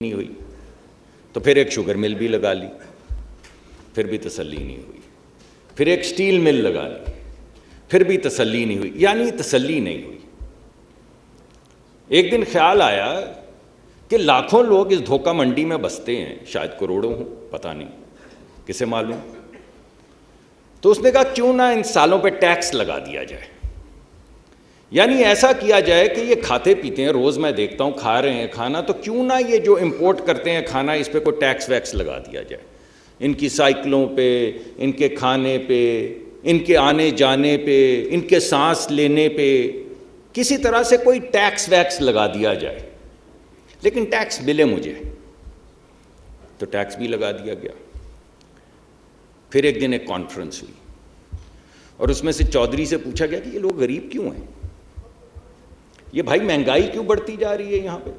نہیں ہوئی تو پھر ایک شوگر مل بھی لگا لی، پھر بھی تسلی نہیں ہوئی، پھر ایک سٹیل مل لگا لی، پھر بھی تسلی نہیں ہوئی، یعنی تسلی نہیں ہوئی۔ ایک دن خیال آیا کہ لاکھوں لوگ اس دھوکہ منڈی میں بستے ہیں، شاید کروڑوں ہوں، پتہ نہیں، کسے معلوم۔ تو اس نے کہا کیوں نہ ان سالوں پہ ٹیکس لگا دیا جائے، یعنی ایسا کیا جائے کہ یہ کھاتے پیتے ہیں، روز میں دیکھتا ہوں کھا رہے ہیں کھانا، تو کیوں نہ یہ جو امپورٹ کرتے ہیں کھانا اس پہ کوئی ٹیکس ویکس لگا دیا جائے، ان کی سائیکلوں پہ، ان کے کھانے پہ، ان کے آنے جانے پہ، ان کے سانس لینے پہ، کسی طرح سے کوئی ٹیکس ویکس لگا دیا جائے۔ لیکن ٹیکس ملے مجھے، تو ٹیکس بھی لگا دیا گیا۔ پھر ایک دن ایک کانفرنس ہوئی اور اس میں سے چودھری سے پوچھا گیا کہ یہ لوگ غریب کیوں ہیں، یہ بھائی مہنگائی کیوں بڑھتی جا رہی ہے یہاں پہ،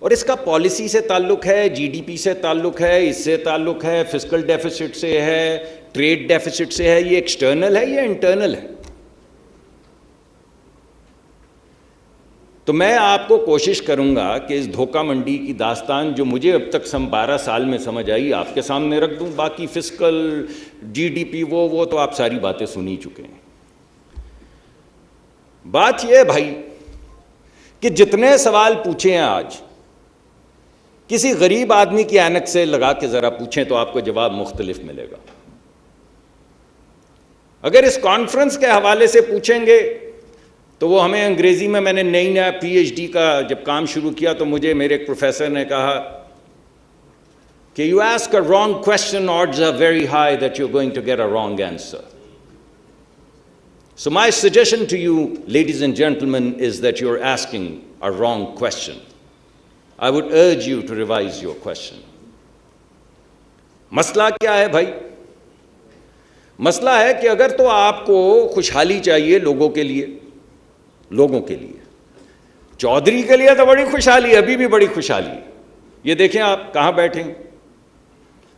اور اس کا پالیسی سے تعلق ہے، جی ڈی پی سے تعلق ہے، اس سے تعلق ہے، فسکل ڈیفیسٹ سے ہے، ٹریڈ ڈیفیسٹ سے ہے، یہ ایکسٹرنل ہے یا انٹرنل ہے؟ تو میں آپ کو کوشش کروں گا کہ اس دھوکہ منڈی کی داستان جو مجھے اب تک 12 سال میں سمجھ آئی آپ کے سامنے رکھ دوں، باقی فسکل، جی ڈی پی وہ تو آپ ساری باتیں سنی چکے ہیں۔ بات یہ ہے بھائی کہ جتنے سوال پوچھے ہیں آج، کسی غریب آدمی کی اینک سے لگا کے ذرا پوچھیں تو آپ کو جواب مختلف ملے گا۔ اگر اس کانفرنس کے حوالے سے پوچھیں گے تو وہ ہمیں انگریزی میں نے نیا پی ایچ ڈی کا جب کام شروع کیا تو مجھے میرے ایک پروفیسر نے کہا کہ you ask a wrong question odds are very high that you're going to get a wrong answer. So my suggestion to you, ladies and gentlemen, is that you're asking a wrong question. I would urge you to revise your question. مسئلہ کیا ہے بھائی؟ مسئلہ ہے کہ اگر تو آپ کو خوشحالی چاہیے لوگوں کے لیے، چودھری کے لیے تو بڑی خوشحالی ہے، ابھی بھی بڑی خوشحالی ہے۔ یہ دیکھیں آپ کہاں بیٹھے ہیں،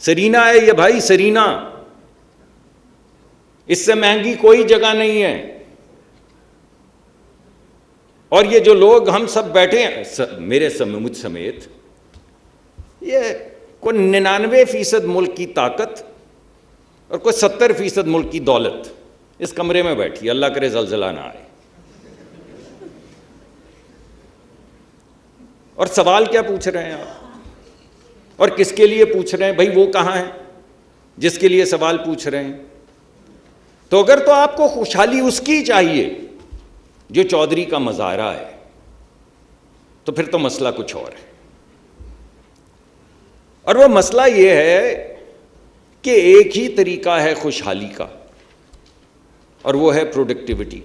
سرینا ہے یہ بھائی، سرینا، اس سے مہنگی کوئی جگہ نہیں ہے۔ اور یہ جو لوگ ہم سب بیٹھے ہیں مجھ سمیت، یہ کوئی 99% ملک کی طاقت اور کوئی 70% ملک کی دولت اس کمرے میں بیٹھی، اللہ کرے زلزلہ نہ آئے۔ اور سوال کیا پوچھ رہے ہیں آپ، اور کس کے لیے پوچھ رہے ہیں؟ بھائی وہ کہاں ہے جس کے لیے سوال پوچھ رہے ہیں؟ تو اگر تو آپ کو خوشحالی اس کی چاہیے جو چودھری کا مظاہرہ ہے، تو پھر تو مسئلہ کچھ اور ہے۔ اور وہ مسئلہ یہ ہے کہ ایک ہی طریقہ ہے خوشحالی کا، اور وہ ہے پروڈکٹیوٹی،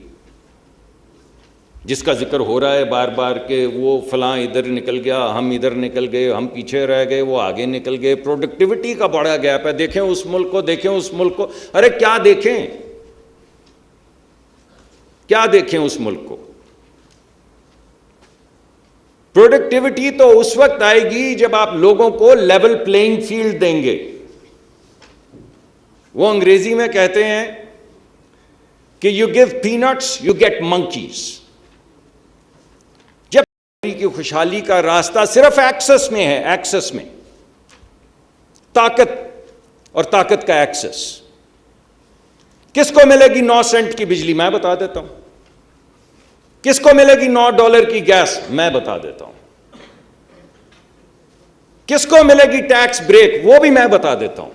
جس کا ذکر ہو رہا ہے بار بار کہ وہ فلاں ادھر نکل گیا، ہم ادھر نکل گئے، ہم پیچھے رہ گئے، وہ آگے نکل گئے۔ پروڈکٹیوٹی کا بڑا گیپ ہے، دیکھیں اس ملک کو، دیکھیں اس ملک کو۔ ارے کیا دیکھیں، کیا دیکھیں اس ملک کو؟ پروڈکٹیوٹی تو اس وقت آئے گی جب آپ لوگوں کو لیول پلینگ فیلڈ دیں گے۔ وہ انگریزی میں کہتے ہیں کہ you give peanuts you get monkeys. جب کی خوشحالی کا راستہ صرف ایکسس میں ہے، ایکسس میں، طاقت اور طاقت کا ایکسس، کس کو ملے گی 9 سینٹ کی بجلی؟ میں بتا دیتا ہوں۔ کس کو ملے گی $9 کی گیس؟ میں بتا دیتا ہوں۔ کس کو ملے گی ٹیکس بریک؟ وہ بھی میں بتا دیتا ہوں۔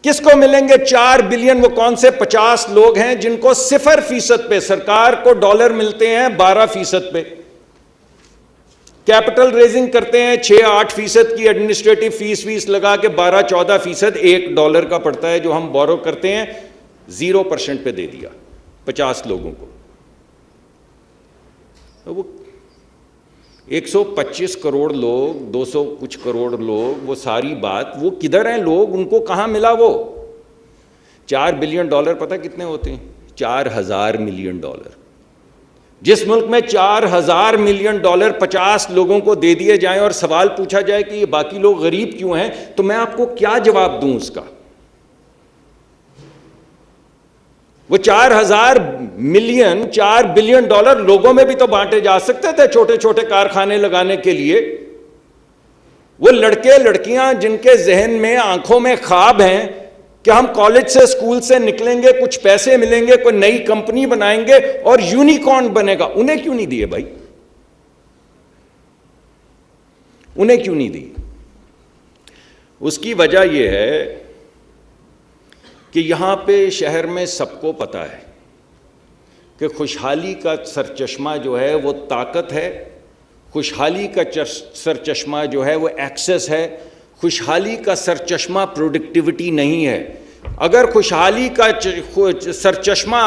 کس کو ملیں گے 4 بلین؟ وہ کون سے 50 لوگ ہیں جن کو 0% پہ، سرکار کو ڈالر ملتے ہیں 12% پہ، کیپٹل ریزنگ کرتے ہیں 6-8% کی ایڈمنسٹریٹو فیس لگا کے 12-14% $1 کا پڑتا ہے جو ہم بورو کرتے ہیں، 0% پہ دے دیا 50 لوگوں کو۔ وہ 125 کروڑ لوگ، 200 کچھ کروڑ لوگ، وہ ساری بات، وہ کدھر ہیں لوگ؟ ان کو کہاں ملا وہ $4 بلین؟ پتہ کتنے ہوتے ہیں؟ $4000 ملین۔ جس ملک میں $4000 ملین 50 لوگوں کو دے دیے جائیں اور سوال پوچھا جائے کہ یہ باقی لوگ غریب کیوں ہیں، تو میں آپ کو کیا جواب دوں اس کا؟ وہ 4 بلین $4 لوگوں میں بھی تو بانٹے جا سکتے تھے، چھوٹے چھوٹے کارخانے لگانے کے لیے۔ وہ لڑکے لڑکیاں جن کے ذہن میں آنکھوں میں خواب ہیں کہ ہم کالج سے اسکول سے نکلیں گے, کچھ پیسے ملیں گے, کوئی نئی کمپنی بنائیں گے اور یونیکارن بنے گا, انہیں کیوں نہیں دیے بھائی؟ انہیں کیوں نہیں دی؟ اس کی وجہ یہ ہے کہ یہاں پہ شہر میں سب کو پتہ ہے کہ خوشحالی کا سرچشمہ جو ہے وہ طاقت ہے, خوشحالی کا سرچشمہ جو ہے وہ ایکسس ہے, خوشحالی کا سرچشمہ پروڈکٹیوٹی نہیں ہے. اگر خوشحالی کا سرچشمہ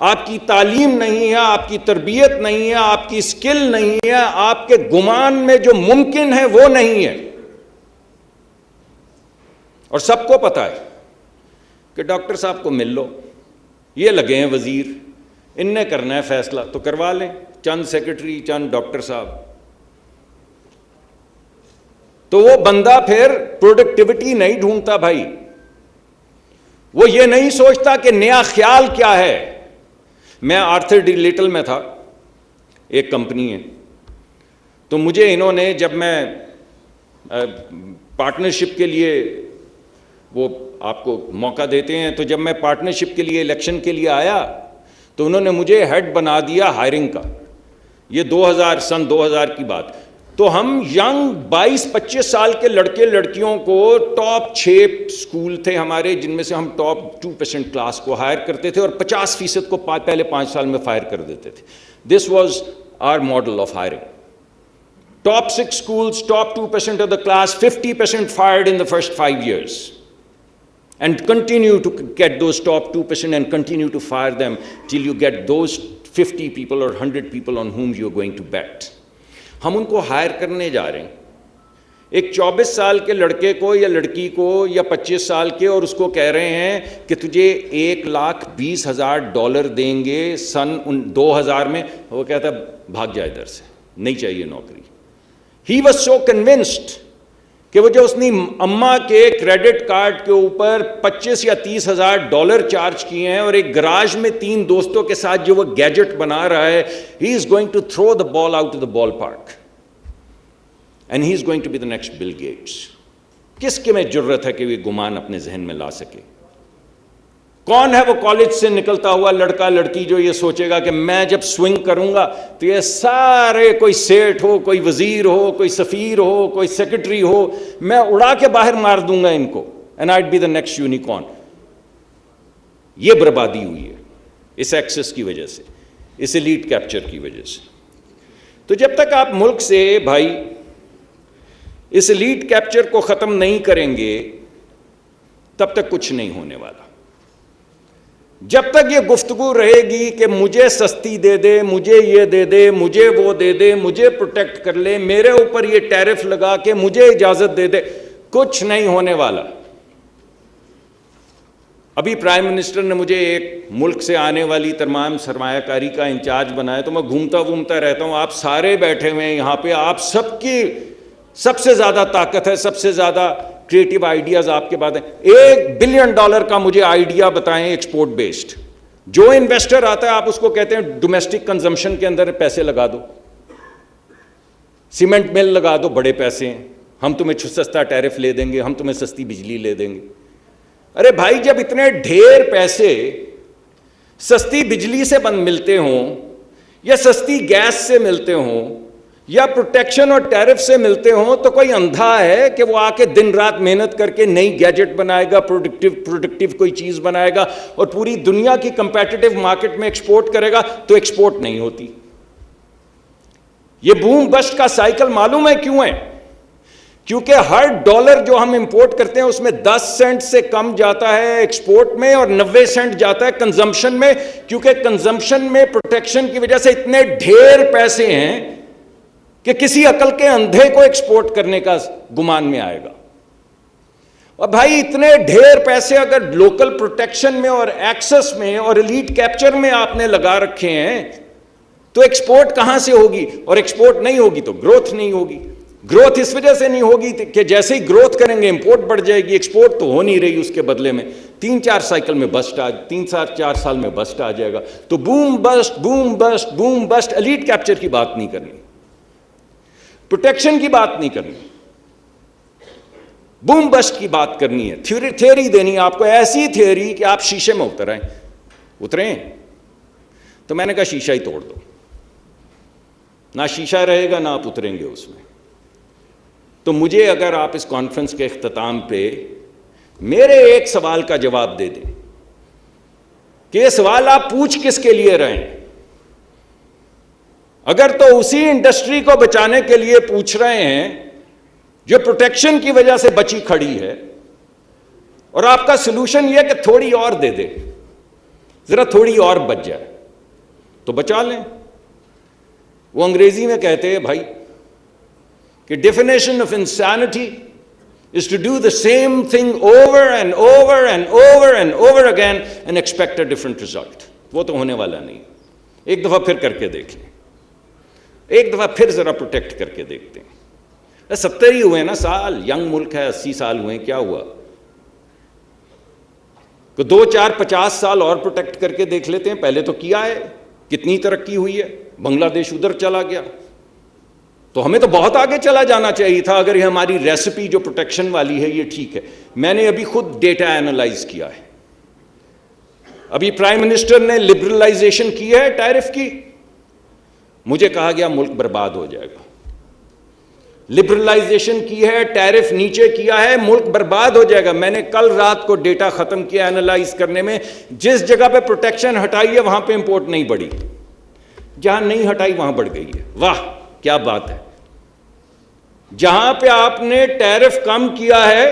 آپ کی تعلیم نہیں ہے, آپ کی تربیت نہیں ہے, آپ کی اسکل نہیں ہے, آپ کے گمان میں جو ممکن ہے وہ نہیں ہے, اور سب کو پتہ ہے کہ ڈاکٹر صاحب کو مل لو, یہ لگے ہیں وزیر, ان نے کرنا ہے فیصلہ تو کروا لیں, چند سیکرٹری, چند ڈاکٹر صاحب. تو وہ بندہ پھر پروڈکٹیوٹی نہیں ڈھونڈتا بھائی, وہ یہ نہیں سوچتا کہ نیا خیال کیا ہے. میں آرتھر ڈی لٹل میں تھا, ایک کمپنی ہے, تو مجھے انہوں نے, جب میں پارٹنرشپ کے لیے, وہ آپ کو موقع دیتے ہیں, تو جب میں پارٹنرشپ کے لیے الیکشن کے لیے آیا تو انہوں نے مجھے ہیڈ بنا دیا ہائرنگ کا. یہ سن 2000 کی بات. تو ہم ینگ 22-25 سال کے لڑکے لڑکیوں کو, ٹاپ 6 اسکول تھے ہمارے جن میں سے ہم ٹاپ 2% کلاس کو ہائر کرتے تھے اور 50% کو پہلے 5 سال میں فائر کر دیتے تھے. This was our model of hiring. Top 6 schools, top 2% of the class, 50% fired in the first 5 years. And continue to get those top 2% and continue to fire them till you get those 50 people or 100 people on whom you're going to bet. ہم ان کو higher کرنے جا رہے ہیں. ایک 24 سال کے لڑکے کو یا لڑکی کو یا 25 سال کے, اور اس کو کہہ رہے ہیں کہ تجھے $1,20,000 دیں گے سن 2000 میں. وہ کہتا ہے بھاگ جائے ادھر سے, نہیں چاہیے نوکری. He was so convinced کہ وہ جو اس نے اماں کے کریڈٹ کارڈ کے اوپر $25,000 یا $30,000 چارج کیے ہیں, اور ایک گراج میں 3 دوستوں کے ساتھ جو وہ گیجٹ بنا رہا ہے, he is going to throw the ball out to the ballpark and he is going to be the next Bill Gates. کس کے میں جرت ہے کہ یہ گمان اپنے ذہن میں لا سکے؟ کون ہے وہ کالج سے نکلتا ہوا لڑکا لڑکی جو یہ سوچے گا کہ میں جب سوئنگ کروں گا تو یہ سارے, کوئی سیٹ ہو, کوئی وزیر ہو, کوئی سفیر ہو, کوئی سیکرٹری ہو, میں اڑا کے باہر مار دوں گا ان کو, and I'd be the next unicorn. یہ بربادی ہوئی ہے اس ایکسس کی وجہ سے, اس ایلیٹ کیپچر کی وجہ سے. تو جب تک آپ ملک سے بھائی اس ایلیٹ کیپچر کو ختم نہیں کریں گے تب تک کچھ نہیں ہونے والا. جب تک یہ گفتگو رہے گی کہ مجھے سستی دے دے, مجھے یہ دے دے, مجھے وہ دے دے, مجھے پروٹیکٹ کر لے, میرے اوپر یہ ٹیرف لگا کے مجھے اجازت دے دے, کچھ نہیں ہونے والا. ابھی پرائم منسٹر نے مجھے ایک ملک سے آنے والی تمام سرمایہ کاری کا انچارج بنایا, تو میں گھومتا رہتا ہوں. آپ سارے بیٹھے ہوئے ہیں یہاں پہ, آپ سب کی سب سے زیادہ طاقت ہے, سب سے زیادہ کریٹیو آئیڈیاز آپ کے پاس ہیں. $1 بلین کا مجھے آئیڈیا بتائیں ایکسپورٹ بیسڈ. جو انویسٹر آتا ہے آپ اس کو کہتے ہیں ڈومیسٹک کنزمپشن کے اندر پیسے لگا دو, سیمنٹ مل لگا دو, بڑے پیسے ہیں, ہم تمہیں سستا ٹیرف لے دیں گے, ہم تمہیں سستی بجلی لے دیں گے. ارے بھائی جب اتنے ڈھیر پیسے سستی بجلی سے ملتے ہوں یا سستی گیس سے ملتے ہوں یا پروٹیکشن اور ٹیرف سے ملتے ہوں, تو کوئی اندھا ہے کہ وہ آ کے دن رات محنت کر کے نئی گیجٹ بنائے گا, پروڈکٹیو کوئی چیز بنائے گا اور پوری دنیا کی کمپیٹیٹو مارکیٹ میں ایکسپورٹ کرے گا, تو ایکسپورٹ نہیں ہوتی. یہ بوم بسٹ کا سائیکل معلوم ہے کیوں ہے؟ کیونکہ ہر ڈالر جو ہم امپورٹ کرتے ہیں اس میں 10 سینٹ سے کم جاتا ہے ایکسپورٹ میں اور 90 سینٹ جاتا ہے کنزمپشن میں, کیونکہ کنزمپشن میں پروٹیکشن کی وجہ سے اتنے ڈھیر پیسے ہیں کہ کسی عقل کے اندھے کو ایکسپورٹ کرنے کا گمان میں آئے گا. اور بھائی اتنے ڈھیر پیسے اگر لوکل پروٹیکشن میں اور ایکسس میں اور ایلیٹ کیپچر میں آپ نے لگا رکھے ہیں, تو ایکسپورٹ کہاں سے ہوگی؟ اور ایکسپورٹ نہیں ہوگی تو گروتھ نہیں ہوگی. گروتھ اس وجہ سے نہیں ہوگی کہ جیسے ہی گروتھ کریں گے امپورٹ بڑھ جائے گی, ایکسپورٹ تو ہو نہیں رہی, اس کے بدلے میں 3-4 سائیکل میں بسٹ 3-4 سال میں بسٹ آ جائے گا. تو boom bust boom bust boom bust, elite capture کی بات نہیں کرنی, پروٹیکشن کی بات نہیں کرنی. بوم بسٹ کی بات کرنی ہے, تھیوری دینی ہے آپ کو, ایسی تھیوری کہ آپ شیشے میں اتریں. تو میں نے کہا شیشہ ہی توڑ دو, نہ شیشہ رہے گا نہ آپ اتریں گے اس میں. تو مجھے اگر آپ اس کانفرنس کے اختتام پہ میرے ایک سوال کا جواب دے دیں کہ یہ سوال آپ پوچھ کس کے لیے رہے ہیں, اگر تو اسی انڈسٹری کو بچانے کے لیے پوچھ رہے ہیں جو پروٹیکشن کی وجہ سے بچی کھڑی ہے, اور آپ کا سلوشن یہ کہ تھوڑی اور دے دے, ذرا تھوڑی اور بچ جائے, تو بچا لیں. وہ انگریزی میں کہتے ہیں بھائی کہ definition of insanity is to do the same thing over and over and over and over again and expect a different result. وہ تو ہونے والا نہیں. ایک دفعہ پھر کر کے دیکھ لیں, ایک دفعہ پھر ذرا پروٹیکٹ کر کے دیکھتے ہیں. 70 ہی ہوئے نا سال, ینگ ملک ہے, 80 سال ہوئے, کیا ہوا کہ 2 4 50 سال اور پروٹیکٹ کر کے دیکھ لیتے ہیں. پہلے تو کیا ہے, کتنی ترقی ہوئی ہے, بنگلہ دیش ادھر چلا گیا, تو ہمیں تو بہت آگے چلا جانا چاہیے تھا اگر یہ ہماری ریسپی جو پروٹیکشن والی ہے یہ ٹھیک ہے. میں نے ابھی خود ڈیٹا اینالائز کیا ہے, ابھی پرائم منسٹر نے لبرلائزیشن کی ہے ٹیرف کی, مجھے کہا گیا ملک برباد ہو جائے گا. لبرلائزیشن کی ہے, ٹیرف نیچے کیا ہے, ملک برباد ہو جائے گا. میں نے کل رات کو ڈیٹا ختم کیا اینالائز کرنے میں, جس جگہ پہ پروٹیکشن ہٹائی ہے وہاں پہ امپورٹ نہیں بڑھی, جہاں نہیں ہٹائی وہاں بڑھ گئی ہے. واہ کیا بات ہے. جہاں پہ آپ نے ٹیرف کم کیا ہے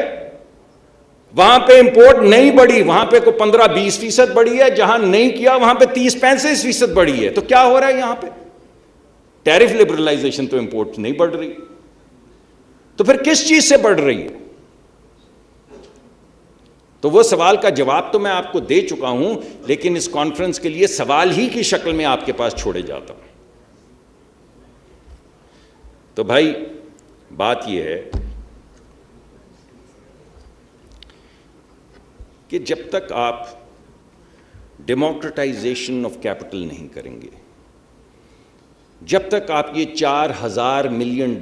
وہاں پہ امپورٹ نہیں بڑھی, وہاں پہ کوئی 15-20% بڑھی ہے, جہاں نہیں کیا وہاں پہ 30-35% بڑھی ہے. تو کیا ہو رہا ہے یہاں پہ, ٹیرف لبرلائزیشن تو امپورٹ نہیں بڑھ رہی, تو پھر کس چیز سے بڑھ رہی ہے؟ تو وہ سوال کا جواب تو میں آپ کو دے چکا ہوں, لیکن اس کانفرنس کے لیے سوال ہی کی شکل میں آپ کے پاس چھوڑے جاتا ہوں. تو بھائی بات یہ ہے کہ جب تک آپ ڈیموکریٹائزیشن آف کیپٹل نہیں کریں گے, جب تک آپ یہ $4,000 ملین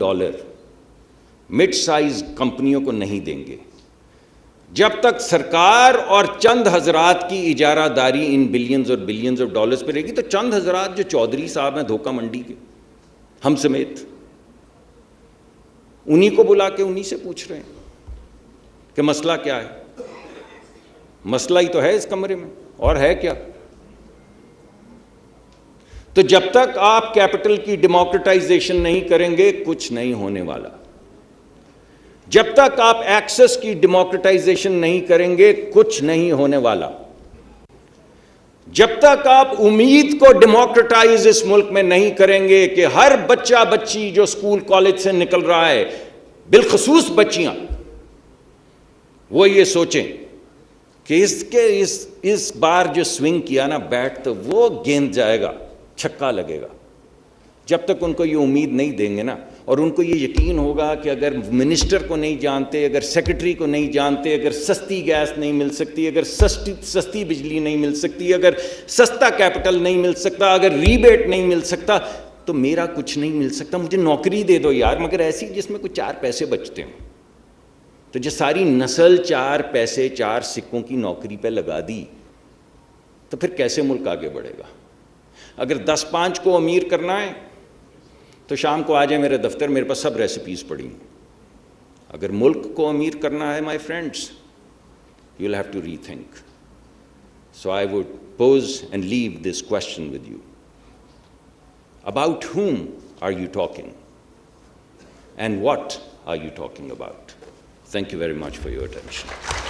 مڈ سائز کمپنیوں کو نہیں دیں گے, جب تک سرکار اور چند حضرات کی اجارہ داری ان بلینز اور بلینز آف ڈالرز پہ رہے گی, تو چند حضرات جو چودھری صاحب ہیں دھوکہ منڈی کے, ہم سمیت, انہی کو بلا کے انہی سے پوچھ رہے ہیں کہ مسئلہ کیا ہے. مسئلہ ہی تو ہے اس کمرے میں, اور ہے کیا؟ تو جب تک آپ کیپٹل کی ڈیموکریٹائزیشن نہیں کریں گے کچھ نہیں ہونے والا. جب تک آپ ایکسس کی ڈیموکریٹائزیشن نہیں کریں گے کچھ نہیں ہونے والا. جب تک آپ امید کو ڈیموکریٹائز اس ملک میں نہیں کریں گے کہ ہر بچہ بچی جو اسکول کالج سے نکل رہا ہے, بالخصوص بچیاں, وہ یہ سوچیں کہ اس بار جو سوئنگ کیا نا بیٹ, تو وہ گیند جائے گا, چھکا لگے گا. جب تک ان کو یہ امید نہیں دیں گے نا, اور ان کو یہ یقین ہوگا کہ اگر منسٹر کو نہیں جانتے, اگر سیکرٹری کو نہیں جانتے, اگر سستی گیس نہیں مل سکتی, اگر سستی بجلی نہیں مل سکتی, اگر سستا کیپٹل نہیں مل سکتا, اگر ریبیٹ نہیں مل سکتا, تو میرا کچھ نہیں مل سکتا. مجھے نوکری دے دو یار, مگر ایسی جس میں کچھ 4 پیسے بچتے ہوں. تو جو ساری نسل 4 پیسے 4 سکوں کی نوکری پہ لگا دی, تو پھر کیسے ملک آگے بڑھے گا؟ اگر 10-5 کو امیر کرنا ہے تو شام کو آ جائیں میرے دفتر, میرے پاس سب ریسیپیز پڑی ہیں. اگر ملک کو امیر کرنا ہے my friends, you will have to rethink. So I would pause and leave this question with you. About whom are you talking and what are you talking about? Thank you very much for your attention.